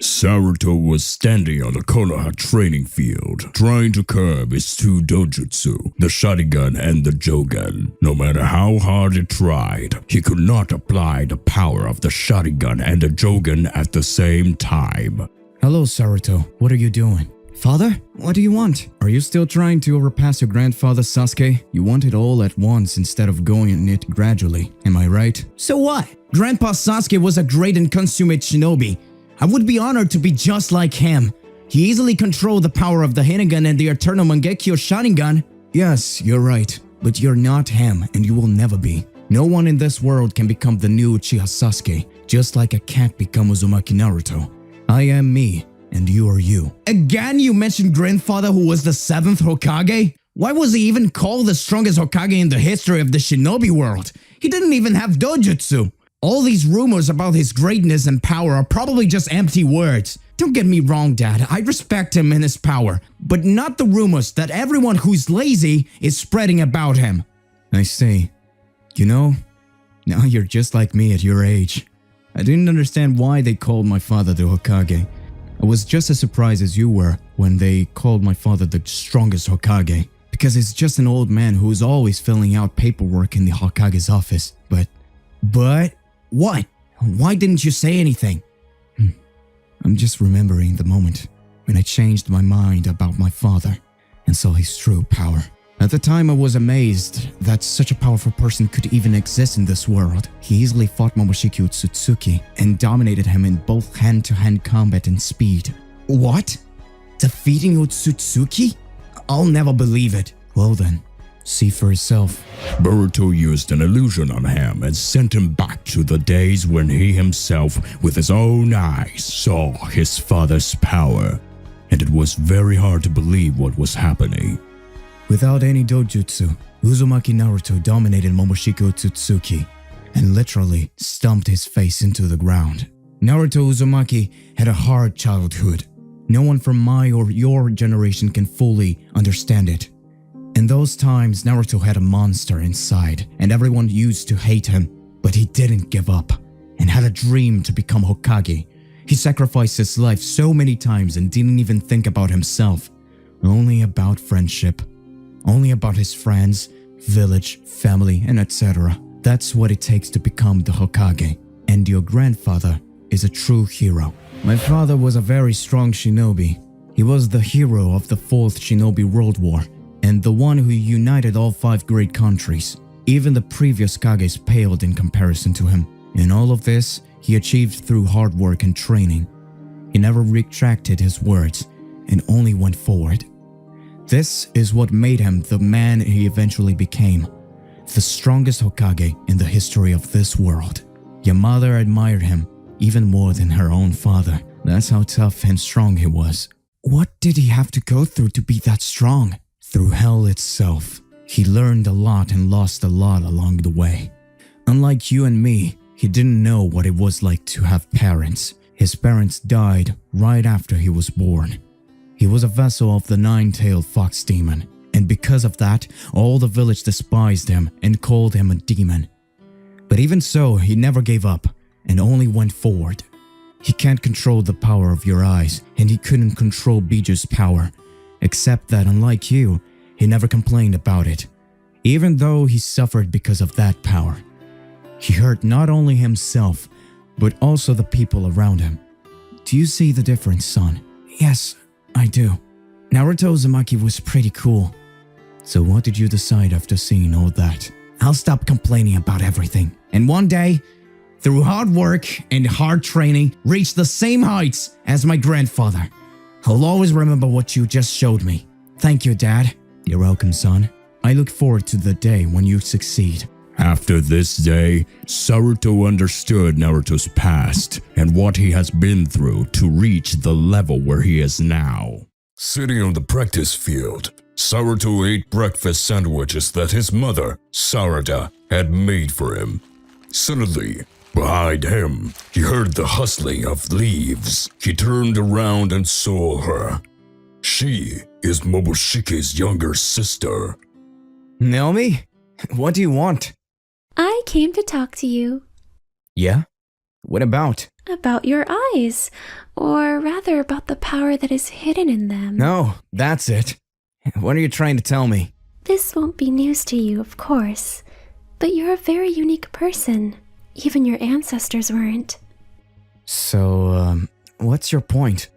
Saruto was standing on the Konoha training field, trying to curb his two dojutsu, the Sharingan and the Jogan. No matter how hard he tried, he could not apply the power of the Sharingan and the Jogan at the same time. Hello, Saruto. What are you doing? Father, what do you want? Are you still trying to overpass your grandfather Sasuke? You want it all at once instead of going in it gradually, am I right? So what? Grandpa Sasuke was a great and consummate shinobi. I would be honored to be just like him. He easily controlled the power of the Hinnegan and the Eternal Mangekyo Sharingan. Yes, you're right. But you're not him, and you will never be. No one in this world can become the new Uchiha Sasuke, just like I can't become Uzumaki Naruto. I am me, and you are you. Again, you mentioned grandfather who was the 7th Hokage? Why was he even called the strongest Hokage in the history of the shinobi world? He didn't even have dojutsu. All these rumors about his greatness and power are probably just empty words. Don't get me wrong, Dad, I respect him and his power, but not the rumors that everyone who's lazy is spreading about him. I see. You know, now you're just like me at your age. I didn't understand why they called my father the Hokage. I was just as surprised as you were when they called my father the strongest Hokage, because he's just an old man who's always filling out paperwork in the Hokage's office. But what? Why didn't you say anything? I'm just remembering the moment when I changed my mind about my father and saw his true power. At the time, I was amazed that such a powerful person could even exist in this world. He easily fought Momoshiki Utsutsuki and dominated him in both hand-to-hand combat and speed. What? Defeating Utsutsuki? I'll never believe it. Well then, see for yourself. Boruto used an illusion on him and sent him back to the days when he himself, with his own eyes, saw his father's power. And it was very hard to believe what was happening. Without any dojutsu, Uzumaki Naruto dominated Momoshiki Utsutsuki and literally stomped his face into the ground. Naruto Uzumaki had a hard childhood. No one from my or your generation can fully understand it. In those times, Naruto had a monster inside and everyone used to hate him, but he didn't give up and had a dream to become Hokage. He sacrificed his life so many times and didn't even think about himself, only about friendship. Only about his friends, village, family, and etc. That's what it takes to become the Hokage. And your grandfather is a true hero. My father was a very strong shinobi. He was the hero of the 4th Shinobi World War and the one who united all 5 great countries. Even the previous Kages paled in comparison to him. And all of this, he achieved through hard work and training. He never retracted his words and only went forward. This is what made him the man he eventually became, the strongest Hokage in the history of this world. Your mother admired him even more than her own father. That's how tough and strong he was. What did he have to go through to be that strong? Through hell itself. He learned a lot and lost a lot along the way. Unlike you and me, he didn't know what it was like to have parents. His parents died right after he was born. He was a vessel of the 9-tailed fox demon, and because of that, all the village despised him and called him a demon. But even so, he never gave up and only went forward. He can't control the power of your eyes, and he couldn't control Biju's power, except that unlike you, he never complained about it, even though he suffered because of that power. He hurt not only himself, but also the people around him. Do you see the difference, son? Yes, I do. Naruto Uzumaki was pretty cool. So what did you decide after seeing all that? I'll stop complaining about everything, and one day, through hard work and hard training, reach the same heights as my grandfather. I'll always remember what you just showed me. Thank you, Dad. You're welcome, son. I look forward to the day when you succeed. After this day, Saruto understood Naruto's past and what he has been through to reach the level where he is now. Sitting on the practice field, Saruto ate breakfast sandwiches that his mother, Sarada, had made for him. Suddenly, behind him, he heard the rustling of leaves. He turned around and saw her. She is Momoshiki's younger sister. Naomi, what do you want? I came to talk to you. Yeah? What about? About your eyes, or rather about the power that is hidden in them. No, that's it. What are you trying to tell me? This won't be news to you, of course, but you're a very unique person. Even your ancestors weren't. So, what's your point?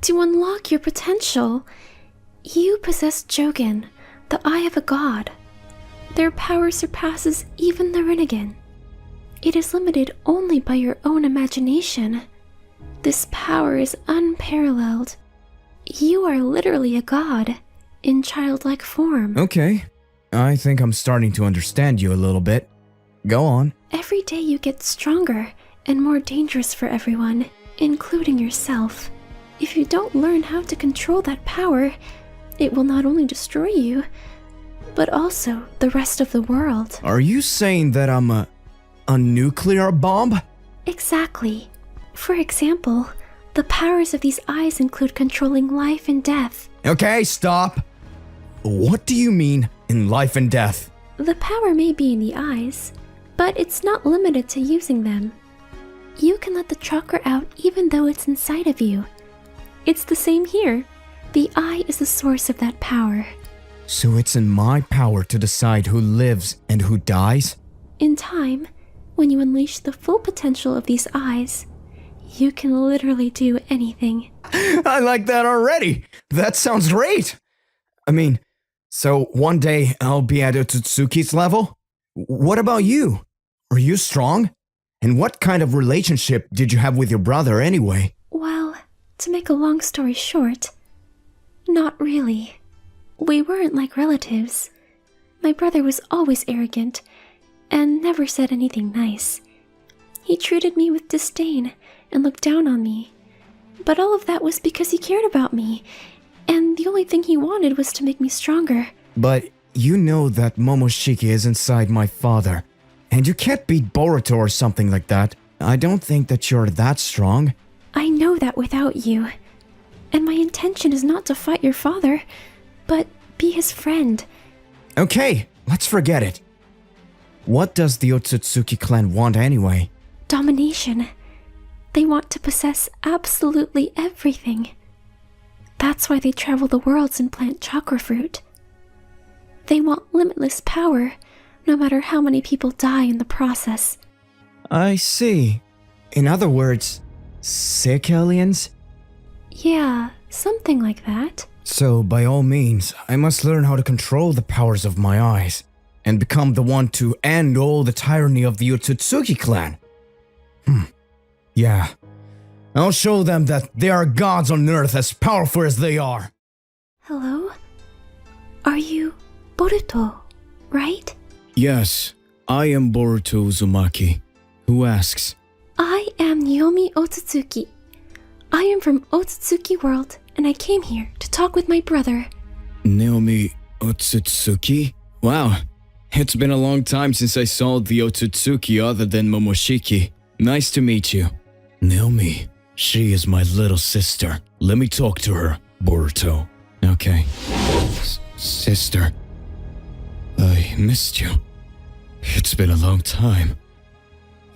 To unlock your potential, you possess Jogen, the eye of a god. Their power surpasses even the Rinnegan. It is limited only by your own imagination. This power is unparalleled. You are literally a god, in childlike form. Okay, I think I'm starting to understand you a little bit. Go on. Every day you get stronger and more dangerous for everyone, including yourself. If you don't learn how to control that power, it will not only destroy you, but also the rest of the world. Are you saying that I'm a nuclear bomb? Exactly. For example, the powers of these eyes include controlling life and death. Okay, stop. What do you mean in life and death? The power may be in the eyes, but it's not limited to using them. You can let the chakra out even though it's inside of you. It's the same here. The eye is the source of that power. So it's in my power to decide who lives and who dies? In time, when you unleash the full potential of these eyes, you can literally do anything. I like that already. That sounds great. I mean, so one day I'll be at Otsutsuki's level? What about you? Are you strong? And what kind of relationship did you have with your brother anyway? Well, to make a long story short, not really. We weren't like relatives. My brother was always arrogant and never said anything nice. He treated me with disdain and looked down on me. But all of that was because he cared about me, and the only thing he wanted was to make me stronger. But you know that Momoshiki is inside my father, and you can't beat Boruto or something like that. I don't think that you're that strong. I know that without you. And my intention is not to fight your father, but be his friend. Okay, let's forget it. What does the Otsutsuki clan want anyway? Domination. They want to possess absolutely everything. That's why they travel the worlds and plant chakra fruit. They want limitless power, no matter how many people die in the process. I see. In other words, sick aliens? Yeah, something like that. So, by all means, I must learn how to control the powers of my eyes, and become the one to end all the tyranny of the Otsutsuki clan. Yeah. I'll show them that they are gods on earth as powerful as they are. Hello? Are you Boruto, right? Yes, I am Boruto Uzumaki. Who asks? I am Naomi Otsutsuki. I am from Otsutsuki World, and I came here to talk with my brother. Naomi Otsutsuki? Wow, it's been a long time since I saw the Otsutsuki other than Momoshiki. Nice to meet you. Naomi, she is my little sister. Let me talk to her, Boruto. Okay. Sister. I missed you. It's been a long time.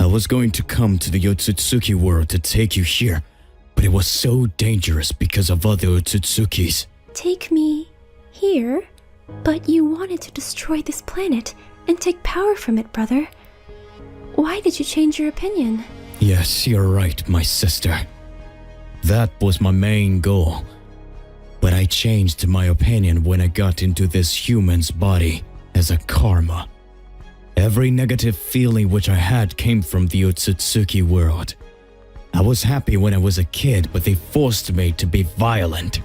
I was going to come to the Otsutsuki world to take you here, but it was so dangerous because of other Otsutsukis. Take me here? But you wanted to destroy this planet and take power from it, brother. Why did you change your opinion? Yes, you're right, my sister. That was my main goal. But I changed my opinion when I got into this human's body as a karma. Every negative feeling which I had came from the Otsutsuki world. I was happy when I was a kid, but they forced me to be violent,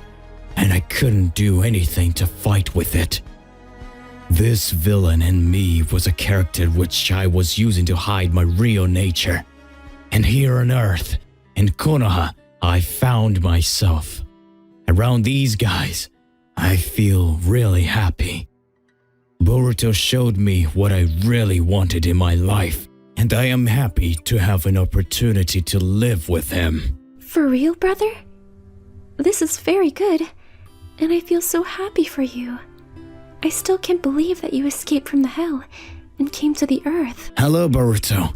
and I couldn't do anything to fight with it. This villain in me was a character which I was using to hide my real nature. And here on Earth, in Konoha, I found myself. Around these guys, I feel really happy. Boruto showed me what I really wanted in my life, and I am happy to have an opportunity to live with him. For real, brother? This is very good, and I feel so happy for you. I still can't believe that you escaped from the hell and came to the earth. Hello, Boruto.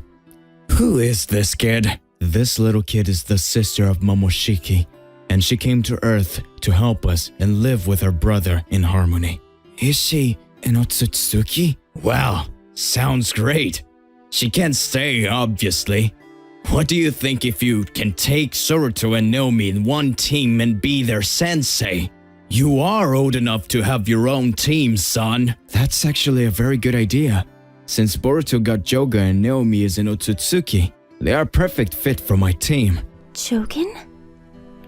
Who is this kid? This little kid is the sister of Momoshiki, and she came to Earth to help us and live with her brother in harmony. Is she an Otsutsuki? Wow, sounds great. She can't stay, obviously. What do you think if you can take SORUTO and Naomi in one team and be their sensei? You are old enough to have your own team, son. That's actually a very good idea. Since Boruto got Joga and Naomi is an Otsutsuki, they are a perfect fit for my team. Jogen?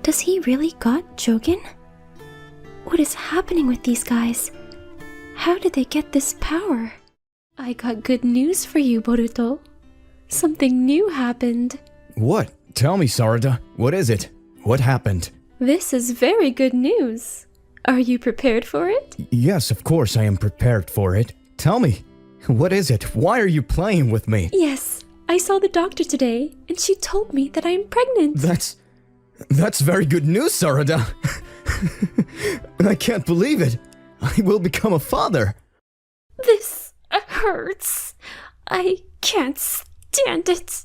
Does he really got Jogen? What is happening with these guys? How did they get this power? I got good news for you, Boruto. Something new happened. What? Tell me, Sarada. What is it? What happened? This is very good news. Are you prepared for it? Yes, of course I am prepared for it. Tell me, what is it? Why are you playing with me? Yes, I saw the doctor today, and she told me that I am pregnant. That's very good news, Sarada. I can't believe it. I will become a father. This hurts. I can't stand it.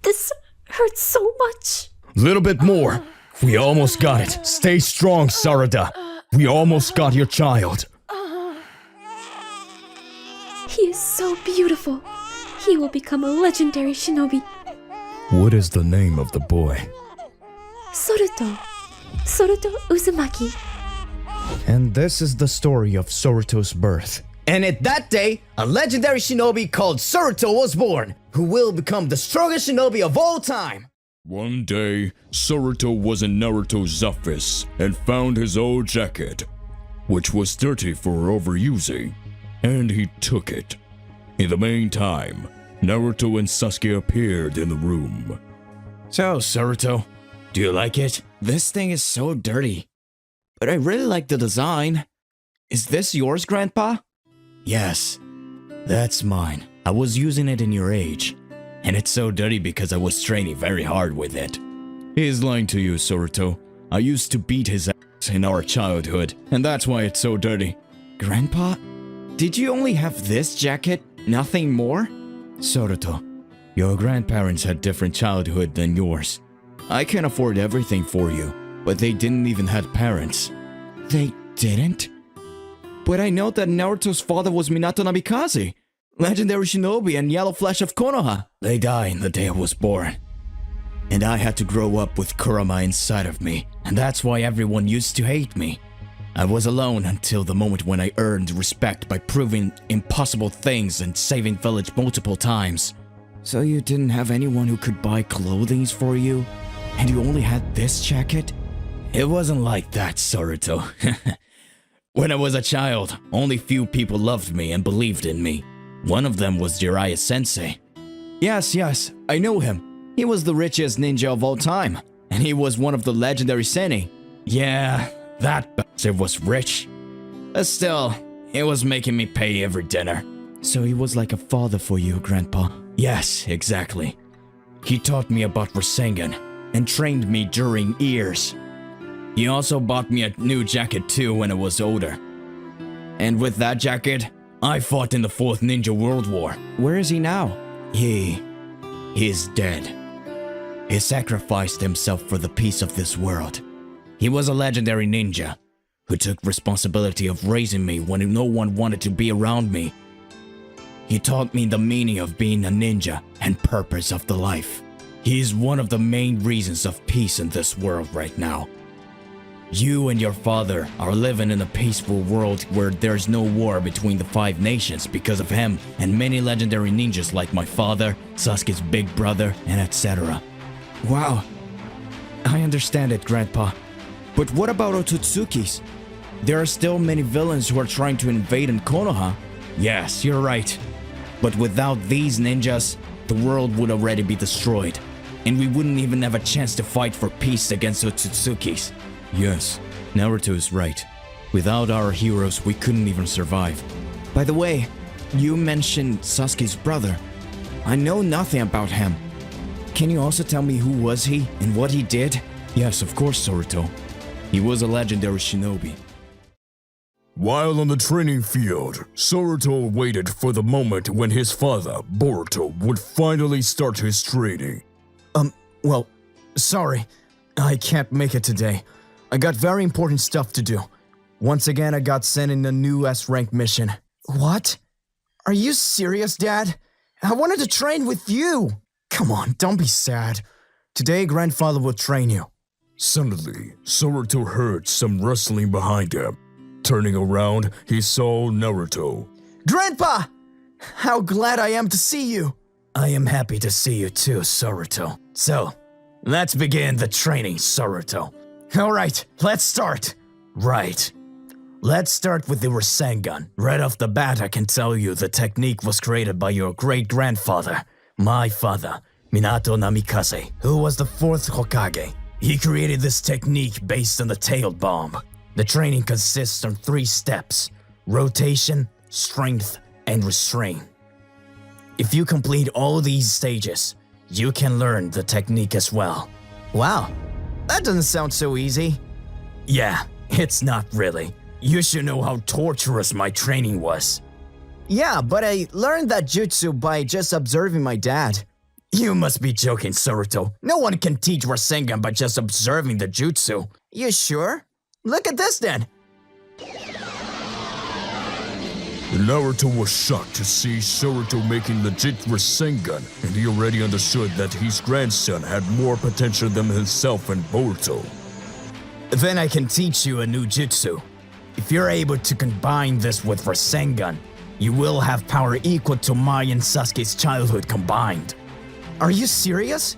This hurts so much. Little bit more. We almost got it. Stay strong, Sarada. We almost got your child. He is so beautiful. He will become a legendary shinobi. What is the name of the boy? SORUTO Uzumaki. And this is the story of SORUTO's birth. And at that day, a legendary shinobi called SORUTO was born, who will become the strongest shinobi of all time. One day, SORUTO was in Naruto's office and found his old jacket, which was dirty for overusing, and he took it. In the meantime, Naruto and Sasuke appeared in the room. So, SORUTO, do you like it? This thing is so dirty. But I really like the design. Is this yours, Grandpa? Yes, that's mine. I was using it in your age. And it's so dirty because I was training very hard with it. He is lying to you, SORUTO. I used to beat his ass in our childhood, and that's why it's so dirty. Grandpa, did you only have this jacket? Nothing more? SORUTO, your grandparents had different childhood than yours. I can afford everything for you, but they didn't even have parents. They didn't? But I know that Naruto's father was Minato Namikaze, legendary shinobi and Yellow Flash of Konoha. They died the day I was born. And I had to grow up with Kurama inside of me, and that's why everyone used to hate me. I was alone until the moment when I earned respect by proving impossible things and saving village multiple times. So you didn't have anyone who could buy clothing for you? And you only had this jacket? It wasn't like that, SORUTO. When I was a child, only few people loved me and believed in me. One of them was Jiraiya Sensei. Yes, I know him. He was the richest ninja of all time, and he was one of the legendary Senni. Yeah, that bastard was rich. But still, he was making me pay every dinner. So he was like a father for you, Grandpa? Yes, exactly. He taught me about Rasengan and trained me during years. He also bought me a new jacket too when I was older. And with that jacket, I fought in the 4th Ninja World War. Where is he now? He's dead. He sacrificed himself for the peace of this world. He was a legendary ninja who took responsibility of raising me when no one wanted to be around me. He taught me the meaning of being a ninja and purpose of the life. He is one of the main reasons of peace in this world right now. You and your father are living in a peaceful world where there's no war between the 5 nations because of him and many legendary ninjas like my father, Sasuke's big brother, and etc. Wow, I understand it, Grandpa. But what about Otsutsukis? There are still many villains who are trying to invade in Konoha. Yes, you're right. But without these ninjas, the world would already be destroyed, and we wouldn't even have a chance to fight for peace against Otsutsuki's. Yes, Naruto is right. Without our heroes, we couldn't even survive. By the way, you mentioned Sasuke's brother. I know nothing about him. Can you also tell me who was he and what he did? Yes, of course, SORUTO. He was a legendary shinobi. While on the training field, SORUTO waited for the moment when his father, Boruto, would finally start his training. Well, sorry. I can't make it today. I got very important stuff to do. Once again, I got sent in a new S-rank mission. What? Are you serious, Dad? I wanted to train with you. Come on, don't be sad. Today, Grandfather will train you. Suddenly, Soruto heard some rustling behind him. Turning around, he saw Naruto. Grandpa! How glad I am to see you. I am happy to see you too, Soruto. So, let's begin the training, Soruto. Alright, let's start. Right. Let's start with the Rasengan. Right off the bat, I can tell you the technique was created by your great-grandfather, my father, Minato Namikaze, who was the 4th Hokage. He created this technique based on the tailed bomb. The training consists of 3 steps: rotation, strength, and restraint. If you complete all these stages, you can learn the technique as well. Wow, that doesn't sound so easy. Yeah, it's not really. You should know how torturous my training was. Yeah, but I learned that jutsu by just observing my dad. You must be joking, Soruto. No one can teach Rasengan by just observing the jutsu. You sure? Look at this then. Naruto was shocked to see Soruto making legit Rasengan, and he already understood that his grandson had more potential than himself and Boruto. Then I can teach you a new jutsu. If you're able to combine this with Rasengan, you will have power equal to my and Sasuke's childhood combined. Are you serious?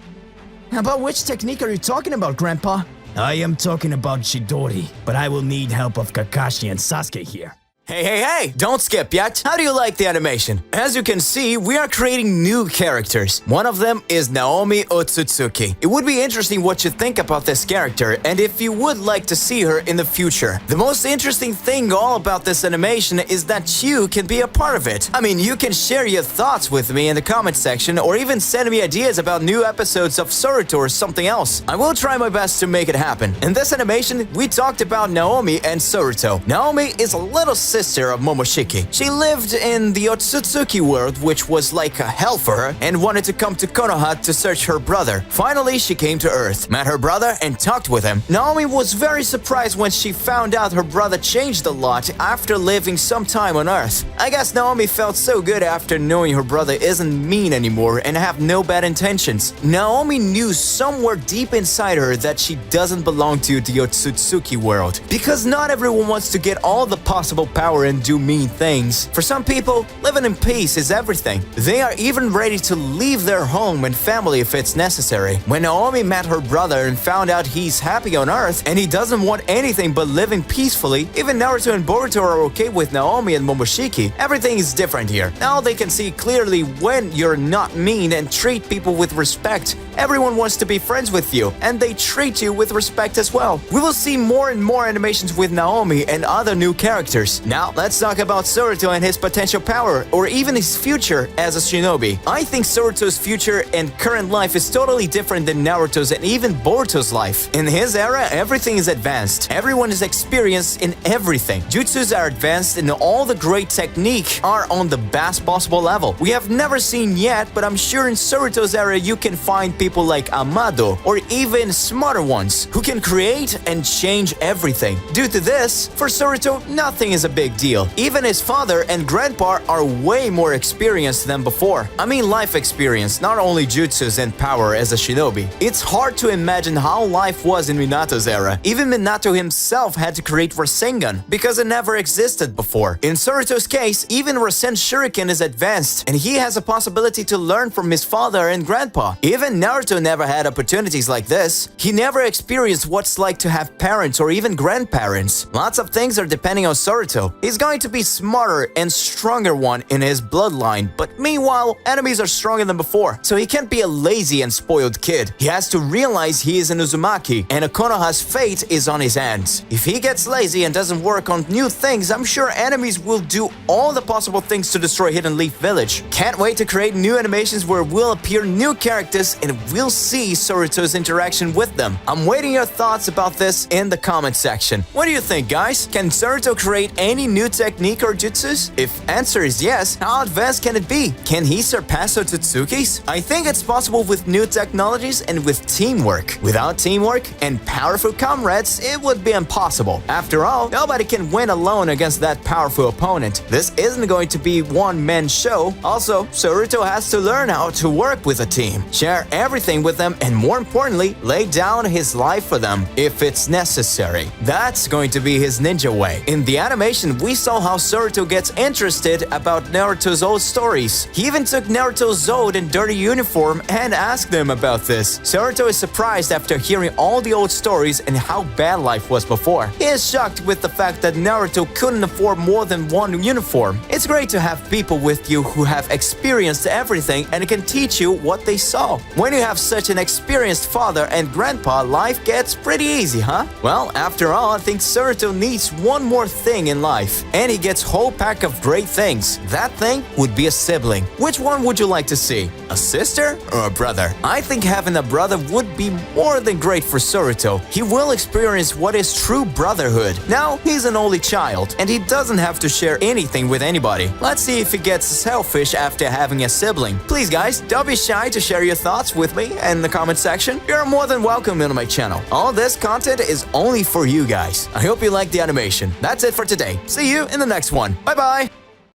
About which technique are you talking about, Grandpa? I am talking about Chidori, but I will need help of Kakashi and Sasuke here. Hey, don't skip yet. How do you like the animation? As you can see, we are creating new characters. One of them is Naomi Otsutsuki. It would be interesting what you think about this character and if you would like to see her in the future. The most interesting thing all about this animation is that you can be a part of it. I mean, you can share your thoughts with me in the comment section or even send me ideas about new episodes of Soruto or something else. I will try my best to make it happen. In this animation, we talked about Naomi and Soruto. Naomi is a little sister of Momoshiki. She lived in the Otsutsuki world, which was like a hell for her, and wanted to come to Konoha to search her brother. Finally, she came to Earth, met her brother, and talked with him. Naomi was very surprised when she found out her brother changed a lot after living some time on Earth. I guess Naomi felt so good after knowing her brother isn't mean anymore and have no bad intentions. Naomi knew somewhere deep inside her that she doesn't belong to the Otsutsuki world, because not everyone wants to get all the possible power and do mean things. For some people, living in peace is everything. They are even ready to leave their home and family if it's necessary. When Naomi met her brother and found out he's happy on Earth and he doesn't want anything but living peacefully, even Naruto and Boruto are okay with Naomi and Momoshiki. Everything is different here. Now they can see clearly when you're not mean and treat people with respect. Everyone wants to be friends with you, and they treat you with respect as well. We will see more and more animations with Naomi and other new characters. Now, let's talk about Soruto and his potential power, or even his future as a shinobi. I think Soruto's future and current life is totally different than Naruto's and even Boruto's life. In his era, everything is advanced. Everyone is experienced in everything. Jutsus are advanced and all the great technique are on the best possible level. We have never seen yet, but I'm sure in Soruto's era you can find people like Amado or even smarter ones who can create and change everything. Due to this, for Soruto, nothing is a big deal. Even his father and grandpa are way more experienced than before. I mean life experience, not only jutsus and power as a shinobi. It's hard to imagine how life was in Minato's era. Even Minato himself had to create Rasengan because it never existed before. In Soruto's case, even Rasen Shuriken is advanced and he has a possibility to learn from his father and grandpa. Even Naruto never had opportunities like this. He never experienced what's like to have parents or even grandparents. Lots of things are depending on Soruto. He's going to be smarter and stronger one in his bloodline, but meanwhile, enemies are stronger than before, so he can't be a lazy and spoiled kid. He has to realize he is an Uzumaki, and Konoha's fate is on his hands. If he gets lazy and doesn't work on new things, I'm sure enemies will do all the possible things to destroy Hidden Leaf Village. Can't wait to create new animations where will appear new characters and we'll see Soruto's interaction with them. I'm waiting your thoughts about this in the comment section. What do you think, guys? Can Soruto create any new technique or jutsus? If answer is yes, how advanced can it be? Can he surpass Otsutsuki's? I think it's possible with new technologies and with teamwork. Without teamwork and powerful comrades, it would be impossible. After all, nobody can win alone against that powerful opponent. This isn't going to be one-man show. Also, Soruto has to learn how to work with a team, share everything with them, and more importantly, lay down his life for them if it's necessary. That's going to be his ninja way. In the animation, we saw how Soruto gets interested about Naruto's old stories. He even took Naruto's Zode in dirty uniform and asked them about this. Soruto is surprised after hearing all the old stories and how bad life was before. He is shocked with the fact that Naruto couldn't afford more than one uniform. It's great to have people with you who have experienced everything and can teach you what they saw. When you have such an experienced father and grandpa, life gets pretty easy, huh? Well, after all, I think Soruto needs one more thing in life, and he gets whole pack of great things. That thing would be a sibling. Which one would you like to see? A sister or a brother? I think having a brother would be more than great for Soruto. He will experience what is true brotherhood. Now, he's an only child, and he doesn't have to share anything with anybody. Let's see if he gets selfish after having a sibling. Please guys, don't be shy to share your thoughts with me in the comment section. You're more than welcome on my channel. All this content is only for you guys. I hope you liked the animation. That's it for today. See you in the next one. Bye bye!